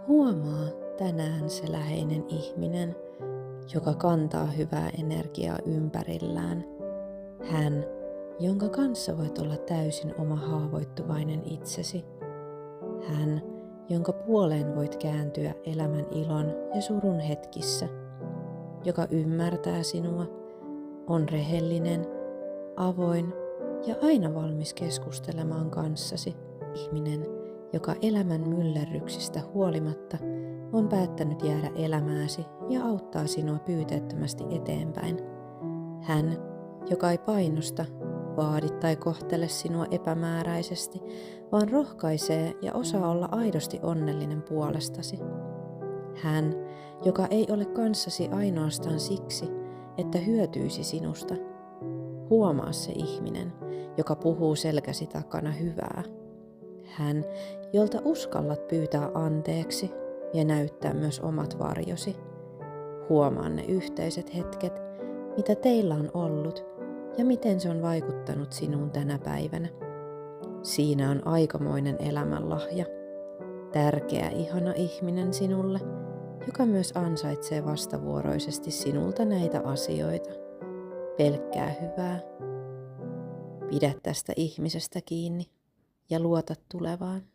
Huomaa tänään se läheinen ihminen, joka kantaa hyvää energiaa ympärillään. Hän, jonka kanssa voit olla täysin oma haavoittuvainen itsesi. Hän, jonka puoleen voit kääntyä elämän ilon ja surun hetkissä. Joka ymmärtää sinua, on rehellinen, avoin ja aina valmis keskustelemaan kanssasi. Ihminen, joka elämän myllerryksistä huolimatta on päättänyt jäädä elämääsi ja auttaa sinua pyyteettömästi eteenpäin. Hän, joka ei painosta, vaadi tai kohtele sinua epämääräisesti, vaan rohkaisee ja osaa olla aidosti onnellinen puolestasi. Hän, joka ei ole kanssasi ainoastaan siksi, että hyötyisi sinusta. Huomaa se ihminen, joka puhuu selkäsi takana hyvää. Hän, jolta uskallat pyytää anteeksi ja näyttää myös omat varjosi. Huomaa ne yhteiset hetket, mitä teillä on ollut ja miten se on vaikuttanut sinuun tänä päivänä. Siinä on aikamoinen elämänlahja. Tärkeä, ihana ihminen sinulle, joka myös ansaitsee vastavuoroisesti sinulta näitä asioita. Pelkkää hyvää. Pidä tästä ihmisestä kiinni ja luota tulevaan.